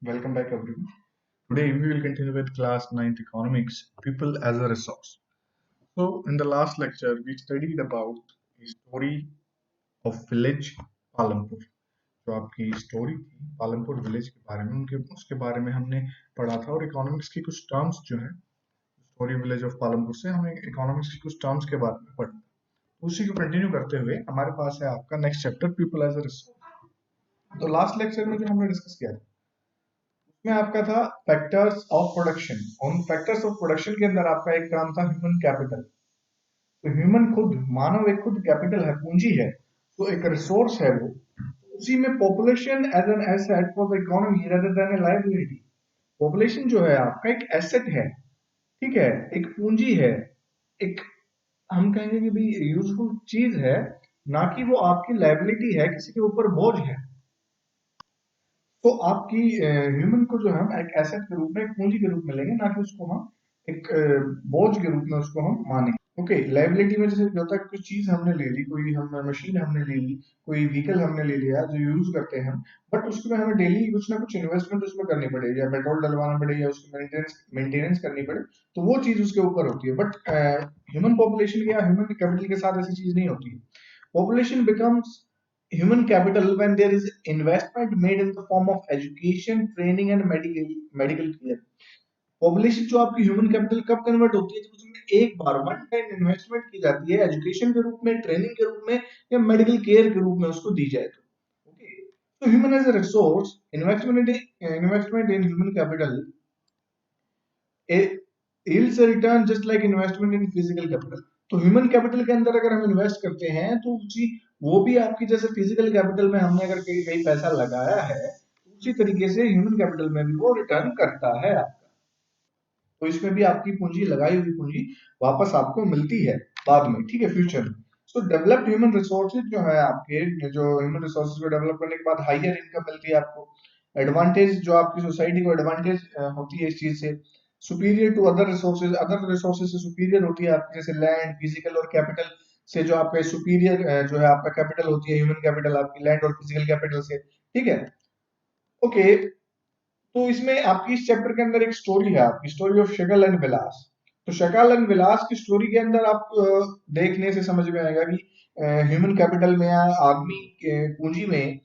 Welcome back, everyone. Today we will continue with class 9th economics, people as a resource. So, in the last lecture, we studied about the story of village Palampur. जो आपकी story थी Palampur village के बारे में उनके उसके बारे में हमने पढ़ा था और इकोनॉमिक्स की कुछ टर्म्स जो है स्टोरी विलेज ऑफ पालमपुर से हमें इकोनॉमिक्स की कुछ टर्म्स के बारे में पढ़ा. उसी को कंटिन्यू करते हुए हमारे पास है आपका next chapter people as a resource. तो लास्ट लेक्चर में जो हमने डिस्कस किया था में आपका था फैक्टर्स ऑफ प्रोडक्शन. उन फैक्टर्स ऑफ प्रोडक्शन के अंदर आपका एक काम था ह्यूमन कैपिटल. तो ह्यूमन खुद मानव एक खुद कैपिटल है, पूंजी है, तो एक रिसोर्स है वो. उसी में population as an asset for the economy rather than a liability. Population जो है आपका एक एसेट है, ठीक है, एक पूंजी है, एक हम कहेंगे कि भी यूजफुल चीज है, ना कि वो आपकी लायबिलिटी है, किसी के ऊपर बोझ है. तो आपकी ह्यूमन को जो है हम एक एसेट के रूप में, एक पूंजी के रूप में लेंगे, ना कि उसको हम एक बोझ के रूप में उसको हम मानेंगे. ओके, लायबिलिटी में जैसे होता है कुछ चीज हमने ले ली, कोई हम मशीन हमने ले ली, कोई व्हीकल हमने ले लिया जो यूज करते हैं हम, बट उसमें हमें डेली कुछ ना कुछ इन्वेस्टमेंट उसमें करनी पड़ेगी, या पेट्रोल डलवाना पड़ेगा, या उसकी मेंटेनेंस करनी पड़े, तो वो चीज उसके ऊपर होती है. बट ह्यूमन पॉपुलेशन या ह्यूमन कैपिटल के साथ ऐसी चीज नहीं होती है. Population becomes human capital when there is investment made in the form of education, training and medical care. Population जो आपकी ह्यूमन कैपिटल कब कन्वर्ट होती है, जब उसमें एक बार वन टाइम इन्वेस्टमेंट की जाती है एजुकेशन के रूप में, ट्रेनिंग के रूप में, या मेडिकल केयर के रूप में उसको दी जाए. तो ओके, तो human as a resource, investment in human capital yields a return just like investment in physical capital. तो ह्यूमन कैपिटल के अंदर अगर हम इन्वेस्ट करते हैं तो उसी वो भी आपकी जैसे फिजिकल कैपिटल में हमने अगर कहीं कहीं पैसा लगाया है, उसी तरीके से ह्यूमन कैपिटल में भी वो रिटर्न करता है आपका. तो इसमें भी आपकी पूंजी, लगाई हुई पूंजी वापस आपको मिलती है बाद में, ठीक है, फ्यूचर में. सो डेवलप्ड ह्यूमन रिसोर्सेज जो है आपके, जो ह्यूमन रिसोर्सेज को डेवलप करने के बाद हाइयर इनकम मिलती है आपको. एडवांटेज जो आपकी सोसाइटी को एडवांटेज होती है इस चीज से, सुपीरियर टू अदर रिसोर्सेज से सुपीरियर होती है आपकी, जैसे लैंड, फिजिकल और कैपिटल से जो आपका सुपीरियर जो है आपका कैपिटल होती है, ह्यूमन कैपिटल आपकी लैंड और फिजिकल कैपिटल से, ठीक है. ओके, तो इसमें आपकी इस चैप्टर के अंदर एक स्टोरी है, आपकी स्टोरी ऑफ शकल एंड विलास. तो शकल एंड विलास की स्टोरी के अंदर आप देखने से समझ में आएगा कि ह्यूमन कैपिटल में या आदमी के पूंजी में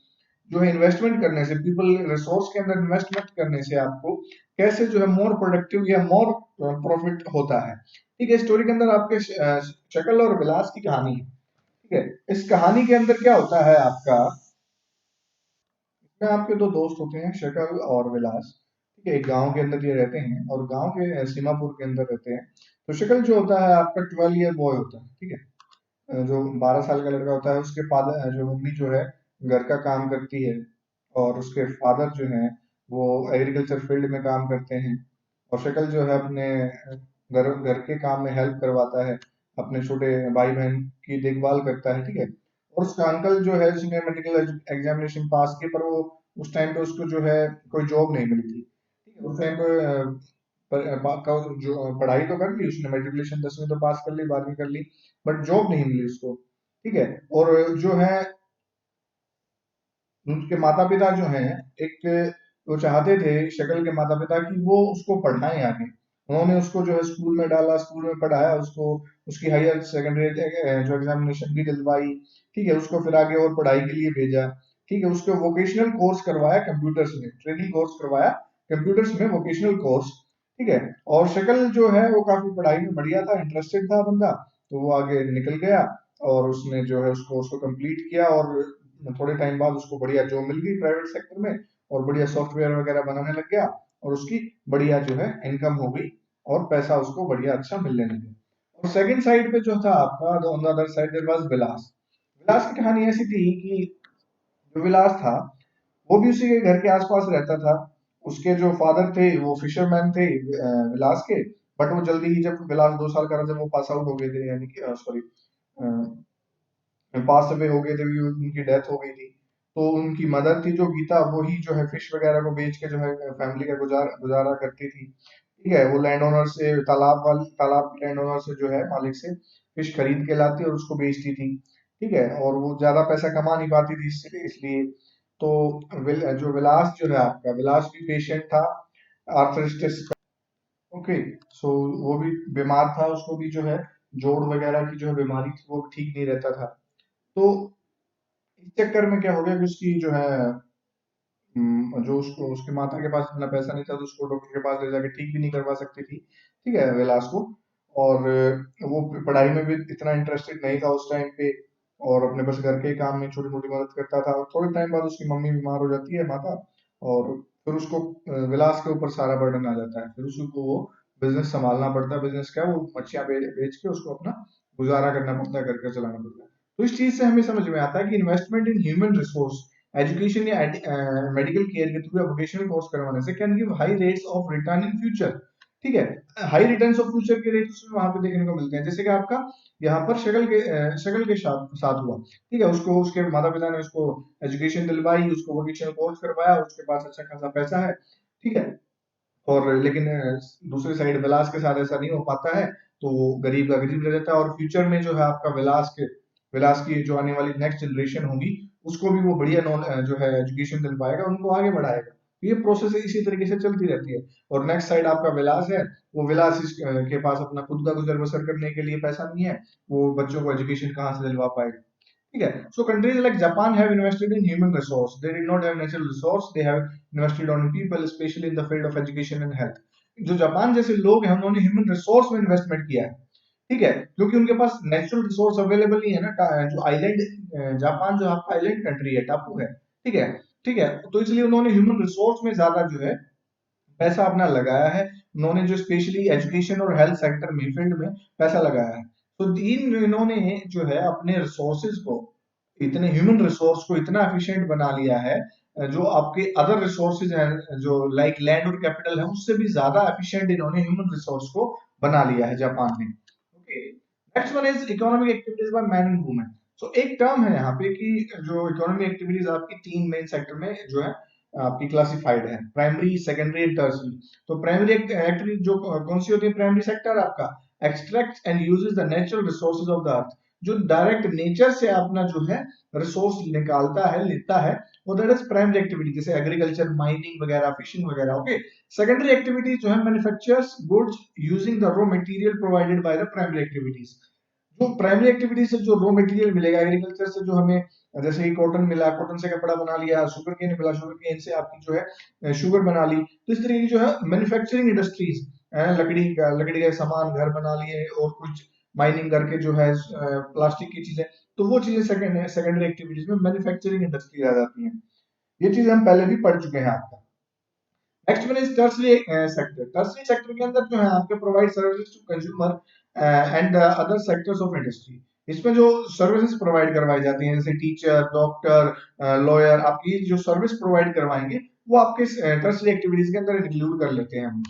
जो है इन्वेस्टमेंट करने से, पीपल रिसोर्स के अंदर इन्वेस्टमेंट करने से आपको कैसे जो है मोर प्रोडक्टिव या मोर प्रॉफिट होता है. ठीक है, स्टोरी के अंदर आपके शकल और विलास की कहानी है. ठीक है, इस कहानी के अंदर क्या होता है आपका, में आपके दो दोस्त होते हैं, शकल और विलास. ठीक है, एक गांव के अंदर ये रहते हैं और गांव के सीमापुर के अंदर रहते हैं. तो शकल जो होता है आपका 12 ईयर बॉय होता है, ठीक है, जो 12 साल का लड़का होता है. उसके फादर जो मम्मी जो है घर का काम करती है, और उसके फादर जो है वो एग्रीकल्चर फील्ड में काम करते हैं. और शकल जो है अपने घर घर के काम में हेल्प करवाता है, अपने छोटे भाई बहन की देखभाल करता है, ठीक है. और उसका अंकल जो है उसने मेडिकल एग्जामिनेशन पास की, पर वो उस टाइम पे उसको जो है कोई जॉब नहीं मिली थी. ठीक है, उस टाइम पे जो पढ़ाई तो कर ली उसने, मेट्रिकुलेशन 10वीं तो पास कर ली, 12वीं कर ली, बट जॉब नहीं मिली उसको. ठीक है, और जो है उनके माता पिता जो हैं, एक वो चाहते थे शकल के माता पिता कि वो उसको पढ़ाएं आगे. उन्होंने उसको जो है स्कूल में डाला, स्कूल में पढ़ाया उसको, उसकी हायर सेकेंडरी जो एग्जामिनेशन भी दिलवाई. ठीक है, उसको फिर आगे और पढ़ाई के लिए भेजा. ठीक है, उसको वोकेशनल कोर्स करवाया कंप्यूटर्स में, ट्रेनिंग कोर्स करवाया कंप्यूटर्स में, वोकेशनल कोर्स. ठीक है, और शकल जो है वो काफी पढ़ाई में बढ़िया था, इंटरेस्टेड था बंदा, तो वो आगे निकल गया और उसने जो है उस कोर्स को कंप्लीट किया. और थोड़े टाइम बाद उसको बढ़िया जॉब मिल गई प्राइवेट सेक्टर में, और बढ़िया सॉफ्टवेयर वगैरह बनाने लग गया, और उसकी बढ़िया जो है इनकम हो गई, और पैसा उसको बढ़िया अच्छा मिलने लगा. और सेकंड साइड पे जो था आपका, on the other side there was Vilas. Vilas की कहानी ऐसी थी कि जो विलास था वो भी उसी के घर के आसपास रहता था. उसके जो फादर थे वो फिशरमैन थे विलास के. बट वो जल्दी ही, जब विलास 2 साल का था, जब वो पास आउट हो गए थे, यानी कि सॉरी पास अवे हो गए थे, उनकी डेथ हो गई थी. तो उनकी मदर थी जो गीता, वो ही जो है फिश वगैरह को बेच के जो है फैमिली का गुजारा करती थी. ठीक है, वो लैंड ओनर से, तालाब लैंड ओनर से जो है मालिक से फिश खरीद के लाती और उसको बेचती थी. ठीक है, और वो ज्यादा पैसा कमा नहीं पाती थी इसलिए इसलिए तो जो विलास जो है आपका, विलास भी पेशेंट था आर्थराइटिस का। ओके, सो वो भी बीमार था, उसको भी जो है जोड़ वगैरह की जो है बीमारी थी, वो ठीक नहीं रहता था। तो इस चक्कर में क्या हो गया कि उसकी जो है जो उसको उसकी माता के पास इतना पैसा नहीं था, तो उसको डॉक्टर के पास ले जाके ठीक भी नहीं करवा सकती थी, ठीक है, विलास को। और वो पढ़ाई में भी इतना इंटरेस्टेड नहीं था उस टाइम पे, और अपने बस घर के काम में छोटी मोटी मदद करता था। और थोड़े टाइम बाद उसकी मम्मी बीमार हो जाती है, माता, और फिर उसको विलास के ऊपर सारा बर्डन आ जाता है। फिर उसको वो बिजनेस संभालना पड़ता है। बिजनेस क्या है, वो मच्छियां बेच के उसको अपना गुजारा करना पड़ता है, घर का चलाना पड़ता है। तो इस चीज से हमें समझ में आता है कि investment in human resource, education या मेडिकल केयर के थ्रू या वोकेशनल कोर्स करवाने से can give high rates of return in future. ठीक है, हाई रिटर्न्स ऑफ फ्यूचर के रेट उसमें वहां पे देखने को मिलते हैं। जैसे कि आपका यहाँ पर शक्ल के साथ साथ हुआ, ठीक है, उसको उसके माता पिता ने उसको एजुकेशन दिलवाई, उसको वोकेशनल कोर्स करवाया, उसके पास अच्छा खासा पैसा है, ठीक है। और लेकिन दूसरी साइड विलास के साथ ऐसा नहीं हो पाता है, तो वो गरीब का गरीब रह जाता है। और फ्यूचर में जो है आपका विलास की जो आने वाली नेक्स्ट जनरेशन होगी, उसको भी वो बढ़िया जो है एजुकेशन दिल पाएगा, उनको आगे बढ़ाएगा। तो ये प्रोसेस इसी तरीके से चलती रहती है। और नेक्स्ट साइड आपका विलास है, वो विलास के पास अपना खुद का गुजर बसर करने के लिए पैसा नहीं है, वो बच्चों को एजुकेशन कहाँ से दिलवा पाएगा, ठीक है। So countries like Japan have invested in human resource, they did not have natural resource, they have invested on people, specially in the field of education and health. जो जापान जैसे लोग हैं, उन्होंने ह्यूमन रिसोर्स में investment किया है, ठीक है, क्योंकि उनके पास नेचुरल रिसोर्स अवेलेबल नहीं है ना। जो आइलैंड, जापान जो आपका आइलैंड कंट्री है, टापू है, ठीक है, ठीक है, तो इसलिए उन्होंने ह्यूमन रिसोर्स में ज्यादा जो है पैसा अपना लगाया है। उन्होंने जो स्पेशली एजुकेशन और हेल्थ सेक्टर में फील्ड में पैसा लगाया है। तो इन्होंने जो है अपने रिसोर्सेज को, इतने ह्यूमन रिसोर्स को इतना एफिशिएंट बना लिया है, जो आपके अदर रिसोर्सेज हैं जो लाइक लैंड और कैपिटल है, उससे भी ज्यादा एफिशिएंट इन्होंने ह्यूमन रिसोर्स को बना लिया है जापान ने। Okay, next one is economic activities by man and women. So एक टर्म है यहाँ पे कि जो इकोनॉमिक एक्टिविटीज आपकी तीन मेन सेक्टर में जो है आपकी क्लासिफाइड है, प्राइमरी, सेकेंडरी एंड टर्सरी। तो प्राइमरी एक्टिविटी जो कौन सी होती है, प्राइमरी सेक्टर आपका extract and uses the natural resources of the earth, जो डायरेक्ट नेचर से अपना जो है रिसोर्स निकालता है, लेता है, वो दैट इज प्राइमरी एक्टिविटी, जैसे एग्रीकल्चर, माइनिंग वगैरह, फिशिंग वगैरह। ओके, सेकेंडरी एक्टिविटी जो है manufactures goods using the raw material provided by the primary activities. जो प्राइमरी एक्टिविटी से जो रॉ मटेरियल मिलेगा एग्रीकल्चर से, जो हमें जैसे कि कॉटन मिला, कॉटन से कपड़ा बना लिया, शुगर केन मिला, शुगर केन से आपकी जो है शुगर बना ली। तो इस तरीके की जो है मैन्युफैक्चरिंग इंडस्ट्रीज, लकड़ी के सामान घर बना लिए, और कुछ माइनिंग करके जो है प्लास्टिक की चीजें, तो वो चीजें सेकेंडरी एक्टिविटीज में मैन्युफैक्चरिंग इंडस्ट्री आ जाती हैं। ये चीजें हम पहले भी पढ़ चुके हैं आपका। Next one is tertiary sector. Tertiary sector के अंदर जो है आपके provide services to consumer and other sectors of industry. इसमें जो सर्विसेज प्रोवाइड करवाई जाती हैं, जैसे टीचर, डॉक्टर, लॉयर, आपकी जो सर्विस प्रोवाइड करवाएंगे, वो आपके टर्सरी एक्टिविटीज के अंदर इंक्लूड कर लेते हैं हम।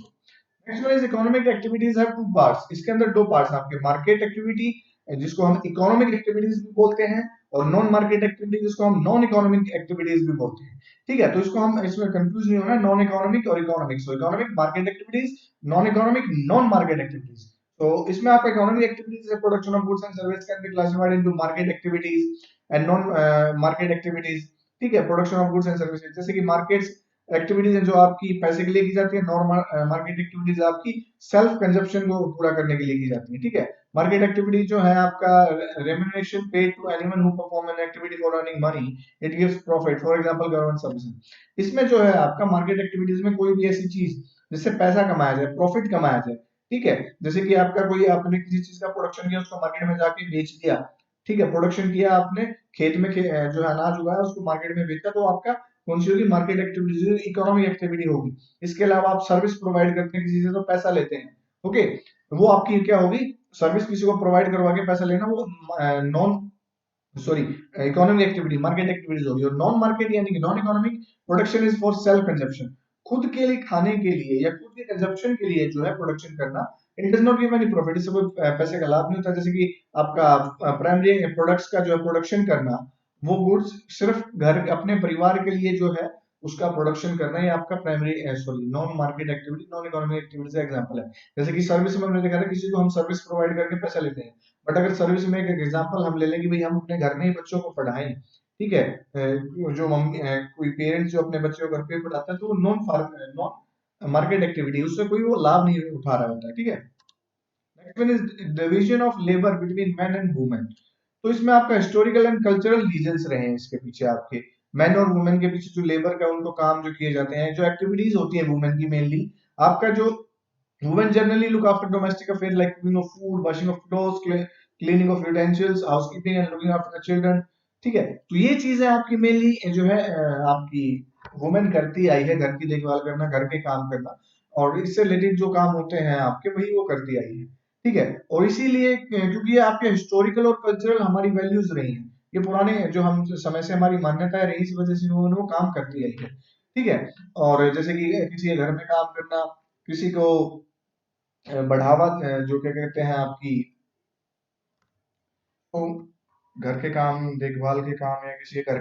Next one is economic activities have two parts. इसके अंदर दो पार्ट्स हैं आपके, मार्केट एक्टिविटी जिसको हम इकोनॉमिक एक्टिविटीज भी बोलते हैं, और नॉन मार्केट एक्टिविटीज जिसको हम नॉन इकोनॉमिक एक्टिविटीज भी बोलते हैं, ठीक है। तो इसको हम इसमें कंफ्यूज नहीं होना, नॉन इकोनॉमिक और इकोनॉमिक। सो economic market activities, non economic non market activities. तो इसमें आपका इकोनॉमिक एक्टिविटीज है, production of goods and service can be classified into market activities and non market activities, ठीक है। Production of goods and services, जैसे कि markets activities है जो आपकी पैसे के लिए की जाती है, नॉर्मल मार्केट एक्टिविटीज आपकी सेल्फ कंजप्शन को पूरा करने के लिए की जाती है, ठीक है। मार्केट एक्टिविटी जो है आपका remuneration paid to anyone who perform an activity for earning money, it gives profit, for example government services. इसमें जो है आपका मार्केट एक्टिविटीज में कोई भी ऐसी चीज जिससे पैसा कमाया जाए, प्रॉफिट कमाया जाए, ठीक है। जैसे कि आपका कोई, आपने किसी चीज का प्रोडक्शन किया, उसको मार्केट में जाके बेच दिया, ठीक है, प्रोडक्शन किया आपने, खेत में जो है अनाज उगाया, उसको मार्केट में बेचा, तो आपका कौन सी होगी, मार्केट एक्टिविटीज, इकोनॉमिक एक्टिविटी होगी। इसके अलावा आप सर्विस प्रोवाइड करते हैं किसी से, तो पैसा लेते हैं, ओके, वो आपकी क्या होगी, सर्विस किसी को प्रोवाइड करवा के पैसा लेना, वो non, sorry, economic activity, market activities होगी। और नॉन मार्केट यानी कि non economic, production is for self consumption, खुद के लिए खाने के लिए या खुद के कंजप्शन के लिए जो है प्रोडक्शन करना। It does not give any profit, इससे कोई पैसे का लाभ नहीं होता। जैसे कि आपका प्राइमरी प्रोडक्ट्स का जो है प्रोडक्शन करना, वो गुड्स सिर्फ घर अपने परिवार के लिए जो है उसका प्रोडक्शन करना, ये आपका primary, sorry, non market activity, non economic activity का एग्जांपल है। जैसे कि सर्विस में हमने देखा था, किसी को हम सर्विस प्रोवाइड करके पैसा लेते हैं, बट अगर सर्विस में एक एग्जांपल हम ले लें कि भाई हम अपने घर में ही बच्चों को पढ़ाएं, ठीक है। जो मम्मी कोई पेरेंट्स जो अपने बच्चे को घर पे पढ़ाता है तो वो नॉन मार्केट एक्टिविटी, उससे कोई वो लाभ नहीं उठा रहा होता है, ठीक है। Next one is division of labour between man and women. तो इसमें आपका हिस्टोरिकल एंड कल्चरल रीजंस रहे हैं इसके पीछे, आपके मैन और वुमेन के पीछे जो लेबर का उनको काम जो किए जाते हैं, जो एक्टिविटीज होती है वुमेन की मेनली, आपका जो women generally look after domestic affair like cooking of food, washing of clothes, cleaning of utensils, housekeeping and looking after the children, ठीक है। तो ये चीजें आपकी मेनली जो है आपकी वुमेन करती आई है, घर की देखभाल करना, घर के काम करना, और इससे रिलेटेड जो काम होते हैं आपके वही वो करती आई है, ठीक है। और इसीलिए क्योंकि ये आपके हिस्टोरिकल और कल्चरल हमारी वैल्यूज रही हैं, ये पुराने जो हम समय से हमारी मान्यताएं रही, इस वजह से वो काम करती आई है, ठीक है। और जैसे कि किसी के घर में काम करना, किसी को बढ़ावा जो क्या कहते हैं आपकी, तो घर के काम, देखभाल के काम, या किसी के घर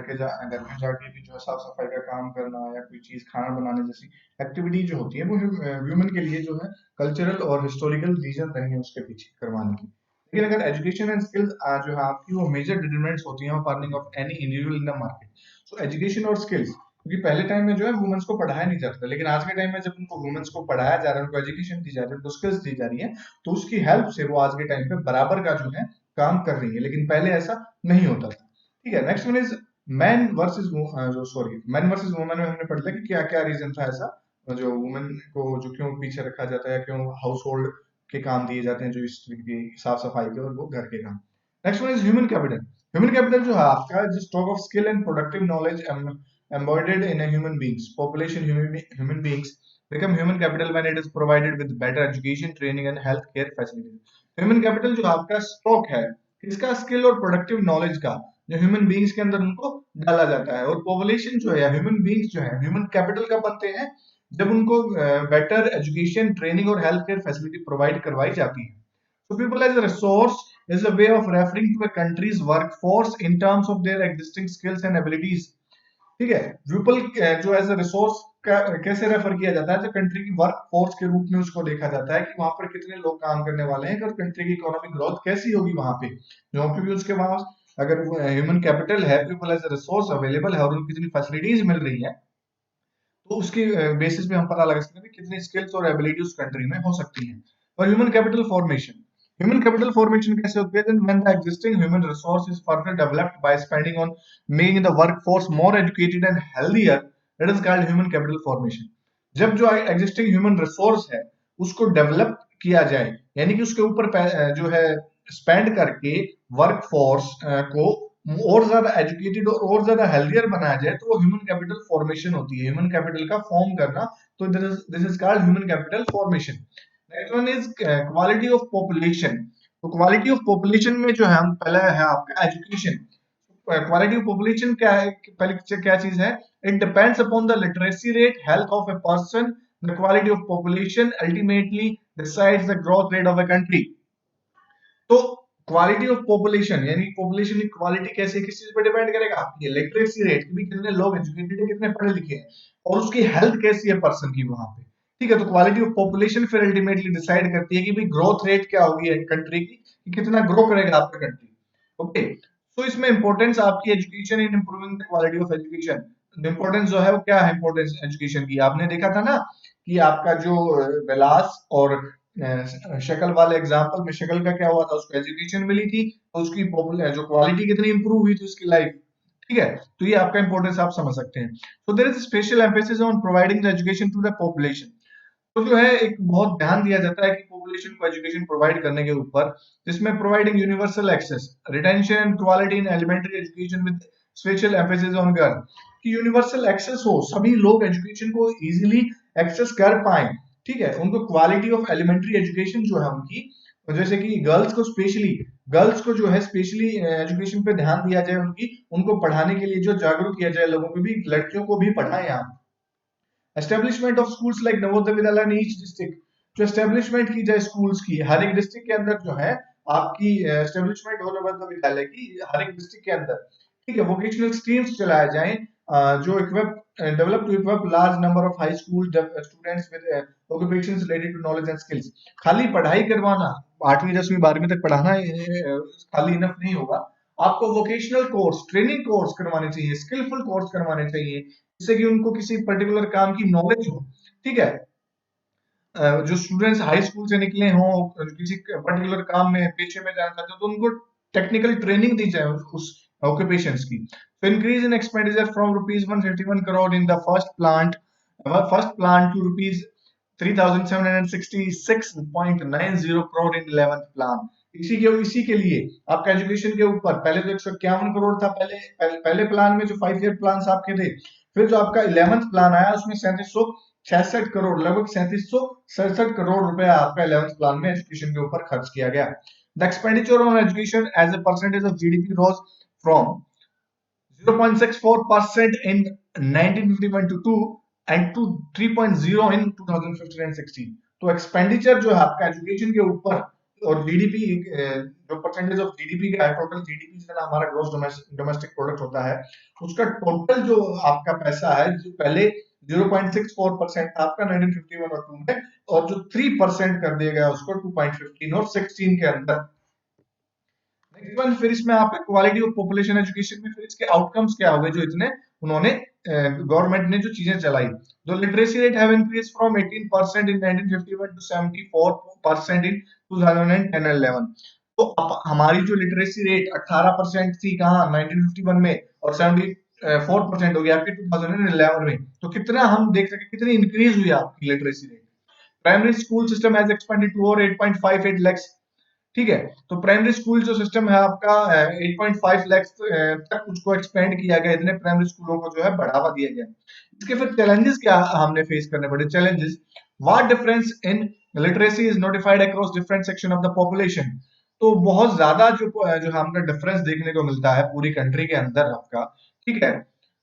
में जाके भी जो है साफ सफाई का काम करना, या कोई चीज खाना बनाने जैसी एक्टिविटी जो होती है वो ह्यूमन के लिए जो है कल्चरल और हिस्टोरिकल रीजन रहे हैं उसके पीछे करवाने की। लेकिन अगर एजुकेशन एंड स्किल्स जो है आपकी वो मेजर डिटरमिनेंट्स होती हैं of earning of any individual in the market. So education और स्किल्स, क्योंकि पहले टाइम में जो है वुमेन्स को पढ़ाया नहीं जाता था, लेकिन आज के टाइम में जब उनको वुमेन्स को पढ़ाया जा रहा है, उनको एजुकेशन दी जा रही है, उनको स्किल्स दी जा रही है, तो उसकी हेल्प से वो आज के टाइम पे बराबर का जो है काम कर रही है, लेकिन पहले ऐसा नहीं होता था, ठीक है। Next one is man versus जो सॉरी मैन वर्सेस वुमेन में हमने पढ़ लिया कि क्या क्या रीजन था ऐसा, जो वुमेन को जो क्यों पीछे रखा जाता है, क्यों हाउस होल्ड के काम दिए जाते हैं, जो इस तरीके की साफ सफाई के और वो घर के काम। Next one is human capital. Human capital जो है आपका जो stock of skill and productive knowledge embodied in a human beings population. Human beings become human capital when it is provided with better education, training and health care facilities. Human capital जो आपका stock है इसका skill और productive knowledge का, जो human beings के अंदर उनको डाला जाता है, और पॉपुलेशन जो है ह्यूमन बींग्स जो है ह्यूमन कैपिटल का बनते हैं जब उनको बेटर एजुकेशन, ट्रेनिंग और हेल्थ केयर फैसिलिटी प्रोवाइड करवाई जाती है। So people as a resource is a way of referring to a country's workforce in terms of their existing skills and abilities, ठीक है। पीपल जो एज अ रिसोर्स का कैसे refer किया जाता है, तो कंट्री की वर्क फोर्स के रूप में उसको देखा जाता है कि वहां पर कितने लोग काम करने वाले हैं और कंट्री की इकोनॉमिक ग्रोथ कैसी होगी वहां पे, जो क्योंकि उसके पास अगर ह्यूमन कैपिटल है, people as a resource available है और उनको कितनी फैसिलिटीज मिल रही है, तो उसके बेसिस पे हम पता लगा सकते हैं कि कितनी स्किल्स और एबिलिटी उस कंट्री में हो सकती हैं। और ह्यूमन कैपिटल फॉर्मेशन कैसे होती है, when the existing human resource is further developed by spending on making the workforce more educated and healthier, it is called human capital formation. जब जो एग्जिस्टिंग ह्यूमन रिसोर्स है उसको डेवलप किया जाए, यानी कि उसके ऊपर जो है स्पेंड करके वर्कफोर्स को और ज्यादा एजुकेटेड और ज्यादा हेल्दियर बनाया जाए, तो वो ह्यूमन कैपिटल फॉर्मेशन होती है, ह्यूमन कैपिटल का फॉर्म करना। तो this is called human capital formation. Next one is quality of population. तो क्वालिटी ऑफ पॉपुलेशन में जो है हम पहले है आपका एजुकेशन। क्वालिटी ऑफ पॉपुलेशन क्या है, पहले क्या चीज है, it depends upon the literacy rate, health of a person, the quality of population ultimately decides the growth rate of a country. तो क्वालिटी ऑफ पॉपुलेशन यानी पॉपुलेशन की क्वालिटी कैसे किस चीज पे डिपेंड करेगा, आपकी लिटरेसी रेट कि कितने लोग एजुकेटेड है, कितने पढ़े लिखे हैं, और उसकी हेल्थ कैसी है पर्सन की वहां पे, ठीक है। तो क्वालिटी ऑफ पॉपुलेशन फिर अल्टीमेटली डिसाइड करती है कि भाई ग्रोथ रेट क्या होगी कंट्री की, कि कितना ग्रो करेगा आपका कंट्री, ओके। तो इसमें इंपॉर्टेंस आपकी education in improving the quality of education. Importance जो है वो क्या है, इंपॉर्टेंस एजुकेशन की आपने देखा था ना कि आपका जो विलास और शक्ल वाले एग्जांपल में शक्ल का क्या हुआ था, उसको एजुकेशन मिली थी और उसकी पॉपुलर जो क्वालिटी कितनी इंप्रूव हुई थी उसकी लाइफ, ठीक है। तो ये आपका इंपॉर्टेंस आप समझ सकते हैं। So there is special emphasis on providing the education to the population. तो जो है एक बहुत ध्यान दिया जाता है कि पॉपुलेशन को एजुकेशन प्रोवाइड करने के ऊपर, जिसमें providing universal access, retention and quality in elementary education with special emphasis on girl, कि यूनिवर्सल एक्सेस हो, सभी लोग एजुकेशन को इजीली एक्सेस कर पाए, ठीक है। उनको क्वालिटी ऑफ एलिमेंट्री एजुकेशन जो है उनकी, जैसे कि गर्ल्स को जो है स्पेशली एजुकेशन पे ध्यान दिया जाए, उनकी उनको पढ़ाने के लिए जो जागरूक किया जाए, लोगों को भी, लड़कियों को भी पढ़ाएं आप। Establishment of schools like Navodaya Vidyalaya in each district, जो एस्टेब्लिशमेंट की जाए स्कूल्स की हर एक डिस्ट्रिक्ट के अंदर जो है आपकी एस्टेब्लिशमेंट हो नवोदय विद्यालय की हर एक डिस्ट्रिक्ट के अंदर, ठीक है। वोकेशनल स्ट्रीम्स चलाए जाएं जो equip develop to equip large number of high school students with occupations related to knowledge and skills। खाली पढ़ाई करवाना, 8वीं 10वीं 12वीं तक पढ़ाना खाली इनफ नहीं होगा, आपको वोकेशनल कोर्स, ट्रेनिंग कोर्स करवाने चाहिए, स्किलफुल कोर्स करवाने चाहिए, जिससे कि उनको किसी पर्टिकुलर काम की नॉलेज हो। ठीक है, जो स्टूडेंट्स हाई स्कूल से निकले हों, किसी पर्टिकुलर काम में पेशे में जाना चाहते हो, तो उनको टेक्निकल ट्रेनिंग दी जाए उस ऑक्यूपेशंस की। तो increase in expenditure from rupees 151 crore in the first plan to rupees 3766.90 crore in 11th plan. इसी के लिए आपका एजुकेशन के ऊपर पहले तो 151 करोड़ था, पहले प्लान में जो 5 ईयर प्लान आपके थे। फिर जो आपका 11th प्लान आया उसमें 3766 करोड़, लगभग 3767 करोड़ रुपया आपका 11th प्लान में एजुकेशन के ऊपर खर्च किया गया। The expenditure on education as a percentage of GDP rose from 0.64% in 1951 to 2 and to 3.0 in 2015 and 16। तो एक्सपेंडिचर जो है आपका एजुकेशन के ऊपर और जीडीपी, जो परसेंटेज ऑफ जीडीपी का है, टोटल जीडीपी जितना हमारा ग्रॉस डोमेस्टिक प्रोडक्ट होता है, उसका टोटल जो आपका पैसा है, जो पहले 0.64% था आपका 1951 और 2 में, और जो 3% कर दिया गया उसको 2.15 और 16 के अंदर। नेक्स्ट वन, फिर इसमें आपका क्वालिटी ऑफ पॉपुलेशन एजुकेशन में फिर इसके आउटकम्स क्या हो गए जो इतने उन्होंने गवर्नमेंट ने जो चीजें चलाई। जो literacy rate have increase from 18% in 1951 to 74% in 2010 and 11। तो हमारी जो लिटरेसी रेट 18% थी कहाँ 1951 में, और 74% हो गया आपके 2011 में। तो कितना हम देख सके कितनी इंक्रीज हुई आपकी literacy rate. Primary school system has expanded to over 8.58 lakh. ठीक है, तो प्राइमरी स्कूल जो सिस्टम है आपका 8.5 लाख तक उसको एक्सपेंड किया गया, इतने प्राइमरी स्कूलों को जो है बढ़ावा दिया गया। इसके फिर चैलेंजेस क्या हमने फेस करने पड़े। Challenges, what difference in literacy is notified across different section of the population. तो बहुत ज्यादा जो हमने डिफरेंस देखने को मिलता है पूरी कंट्री के अंदर आपका। ठीक है,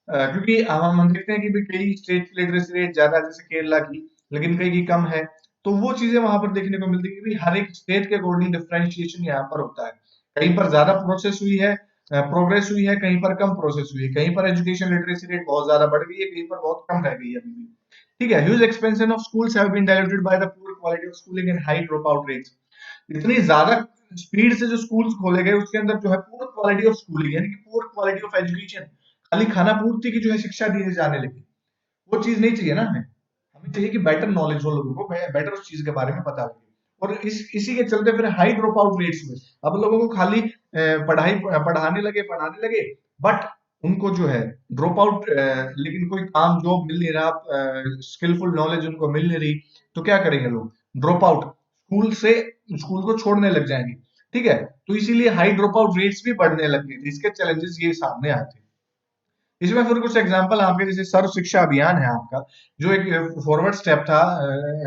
क्योंकि हम देखते हैं कि भी कई स्टेट की लिटरेसी रेट ज्यादा है, जैसे केरला की, लेकिन कई की कम है। तो वो चीजें वहां पर देखने को मिलती है कि हर एक स्टेट के अकॉर्डिंग डिफरेंशिएशन यहाँ पर होता है। कहीं पर ज्यादा प्रोसेस हुई है, प्रोग्रेस हुई है, कहीं पर कम प्रोसेस हुई है, कहीं पर एजुकेशन लिटरेसी रेट बहुत ज्यादा बढ़ गई है, कहीं पर बहुत कम रह गई है अभी भी। ठीक है, huge expansion of schools have been diluted by the poor quality of schooling and high drop out rates. इतनी ज्यादा स्पीड से जो स्कूल्स खोले गए उसके अंदर जो है पुअर क्वालिटी ऑफ स्कूलिंग यानी कि पुअर क्वालिटी ऑफ एजुकेशन, खाली खाना पूर्ति की जो है शिक्षा दी जाने लगी। वो चीज नहीं चाहिए ना हमें। हमें चाहिए कि बेटर नॉलेज हो, लोगों को बेटर उस चीज के बारे में पता लगे। और इसी के चलते फिर हाई ड्रॉप आउट रेट्स हुए। अब लोगों को खाली पढ़ाने लगे, बट उनको जो है ड्रॉप आउट, लेकिन कोई काम जॉब मिल नहीं रहा, स्किलफुल नॉलेज उनको मिल नहीं रही। तो क्या करेंगे लोग, ड्रॉप आउट स्कूल को छोड़ने लग जाएंगे। ठीक है, तो इसीलिए हाई ड्रॉप आउट रेट्स भी बढ़ने लग गए थे। इसके चैलेंजेस ये सामने आए थे। इसमें फिर कुछ एग्जांपल आपके, जैसे सर्व शिक्षा अभियान है आपका, जो एक फॉरवर्ड स्टेप था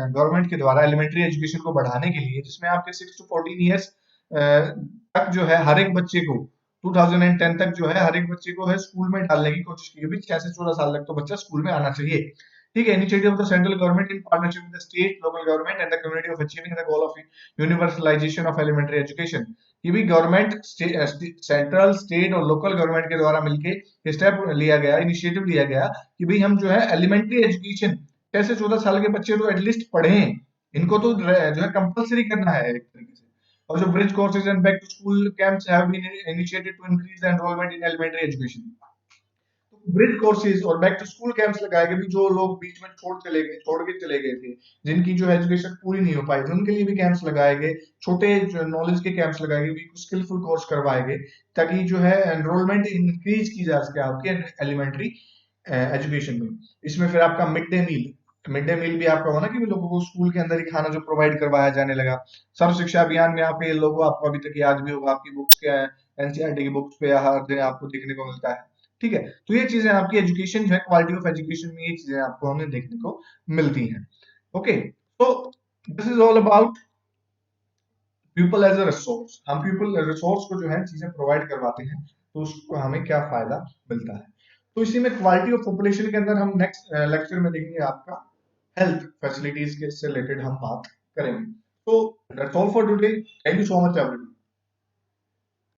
गवर्नमेंट के द्वारा एलिमेंट्री एजुकेशन को बढ़ाने के लिए, जिसमें आपके 6 to 14 ईयर्स तक जो है हर एक बच्चे को 2010 तक जो है हर एक बच्चे को है स्कूल में डालने की कोशिश की गई। 6 से 14 साल तक तो बच्चा स्कूल में आना चाहिए। ठीक है, initiative of the central government in partnership with the state, local government and the community of achieving the goal of universalisation of elementary education. ये भी गवर्नमेंट, सेंट्रल, स्टेट और लोकल गवर्नमेंट के द्वारा मिलके स्टेप लिया गया, इनिशिएटिव लिया गया कि भाई हम जो है एलिमेंट्री एजुकेशन कैसे 14 साल के बच्चे तो एटलीस्ट पढ़ें, इनको तो जो है कंपलसरी करना है एक तरीके से। और जो bridge courses and back to school camps have been initiated to increase the enrolment in elementary education. Bridge courses और बैक टू स्कूल कैंप्स लगाए गए भी, जो लोग बीच में छोड़ के चले गए थे, जिनकी जो एजुकेशन पूरी नहीं हो पाई थी, उनके लिए भी कैंप्स लगाए गए, छोटे नॉलेज के कैंप्स लगाए गए, कुछ स्किलफुल कोर्स करवाए गए, ताकि जो है एनरोलमेंट इंक्रीज की जा सके आपके एलिमेंट्री एजुकेशन में। इसमें फिर आपका मिड डे मील भी आपका होना कि लोगों को स्कूल के अंदर ही खाना जो प्रोवाइड करवाया जाने लगा। सर्व शिक्षा अभियान में आपके लोगों, आपको अभी तक याद भी होगा, आपकी बुक्स के एनसीईआरटी की बुक्स पे हर दिन आपको देखने को मिलता है। ठीक है, तो ये चीजें आपकी एजुकेशन जो है, क्वालिटी ऑफ एजुकेशन में ये चीजें आपको हमें देखने को मिलती हैं। ओके, तो this is all about people as a resource. हम पीपल रिसोर्स को जो है चीजें प्रोवाइड करवाते हैं, तो उसको हमें क्या फायदा मिलता है। तो इसी में क्वालिटी ऑफ पॉपुलेशन के अंदर हम नेक्स्ट लेक्चर में देखेंगे आपका हेल्थ फैसिलिटीज के से रिलेटेड हम बात करेंगे। तो that's all for today. Thank you so much everyone.